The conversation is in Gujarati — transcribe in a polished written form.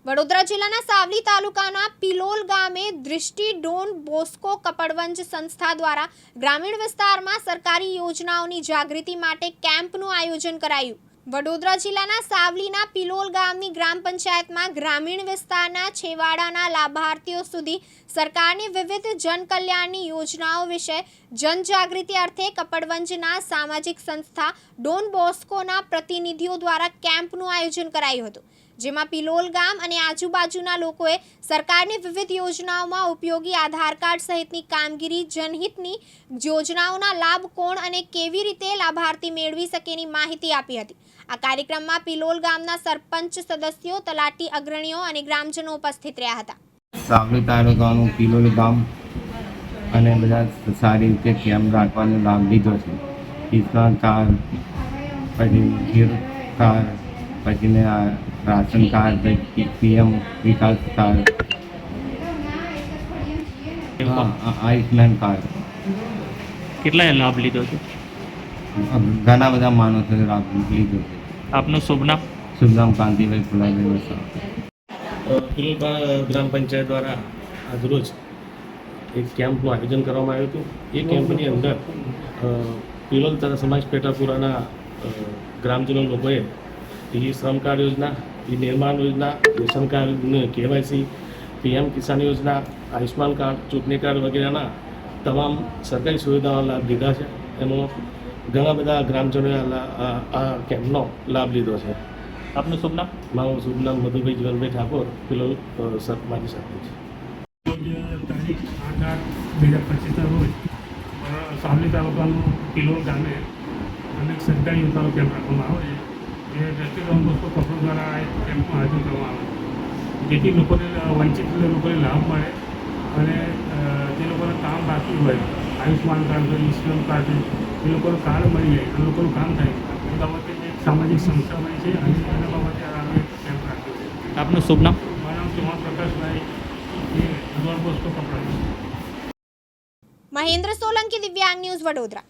વડોદરા જિલ્લાના સાવલી તાલુકાના પિલોલ ગામે દૃષ્ટિ ડોન બોસ્કો કપડવંજ સંસ્થા દ્વારા ગ્રામીણ વિસ્તારમાં સરકારી યોજનાઓની જાગૃતિ માટે કેમ્પનું આયોજન કરાયું। વડોદરા જિલ્લાના સાવલીના પિલોલ ગામની ગ્રામ પંચાયતમાં ગ્રામીણ વિસ્તારના છેવાડાના લાભાર્થીઓ સુધી સરકારની વિવિધ જનકલ્યાણની યોજનાઓ વિશે જનજાગૃતિ અર્થે કપડવંજના સામાજિક સંસ્થા ડોન બોસ્કોના પ્રતિનિધિઓ દ્વારા કેમ્પનું આયોજન કરાયું હતું, જેમાં પિલોલ ગામ અને આજુબાજુના લોકોએ સરકારની વિવિધ યોજનાઓમાં ઉપયોગી આધાર કાર્ડ સહિતની કામગીરી, જનહિતની યોજનાઓના લાભ કોણ અને કેવી રીતે લાભાર્થી મેળવી શકેની માહિતી આપી હતી। આ કાર્યક્રમમાં પિલોલ ગામના સરપંચ સદસ્યો, તલાટી અગ્રણીઓ અને ગ્રામજનો ઉપસ્થિત રહ્યા હતા। સાવલી તાલુકાનું પિલોલ ગામ અને બધા સારી રીતે કેમ્પ રાખવાનો લાભ લીધો છે। કિસાન કાર્ડ, પછી ગીર કાર્ડ, પછી રાશન કાર્ડ, પીએમ વિકાસ કાર્ડ, આયુષ્માન કાર્ડ, કેટલા લાભ લીધો છે? ઘણા બધા માણસોએ લાભ લીધો છે। આપનું શુભ નામ? શુભ નામ કાંતિભાઈ ફુલાભાઈ વસાવા। પિલોલ ગ્રામ પંચાયત દ્વારા આજરોજ એક કેમ્પનું આયોજન કરવામાં આવ્યું હતું। એ કેમ્પની અંદર પિલોલ તથા સમાજ પેટાપુરાના ગ્રામજનો લોકોએ શ્રમ કાર્ડ યોજના, નિર્માણ યોજના, રેશન કાર્ડ, KYC, PM કિસાન યોજના, આયુષ્માન કાર્ડ, ચૂંટણી કાર્ડ વગેરેના તમામ સરકારી સુવિધાઓ લાભ લીધા છે। એમાં ઘણા બધા ગ્રામજનોએ આ કેમ્પનો લાભ લીધો છે। આપનું શુભ નામ? મારું શુભ નામ મધુભાઈ જીવનભાઈ ઠાકોર, પિલોલ માજી સરપંચ। તારીખ 8/8/2025 રોજ સાવલી તાલુકાનું પિલોલ ગામે અનેક સરકારી યોજનાઓ કેમ્પ રાખવામાં આવે છે, જે દૃષ્ટિ ડોન બોસ્કો કપડવંજ દ્વારા આ કેમ્પનું આયોજન કરવામાં આવે છે, જેથી લોકોને વંચિત લોકોને લાભ મળે અને જે લોકોને કામ બાકી હોય, આયુષ્માન કાર્ડ હોય, શ્રમ કાર્ડ હોય, એ લોકોનું કાર્ડ મળી જાય અને લોકોનું કામ થાય એ બાબતે એક સામાજિક સંસ્થા બની છે અને એના બાબતે અમે કેમ્પ રાખ્યો છે। આપનું શુભ નામ? મારું નામ ચૌહાણ પ્રકાશભાઈ, એ ડોન બોસ્કો કપડવંજ। મહેન્દ્ર સોલંકી, દિવ્યાંગ ન્યૂઝ, વડોદરા।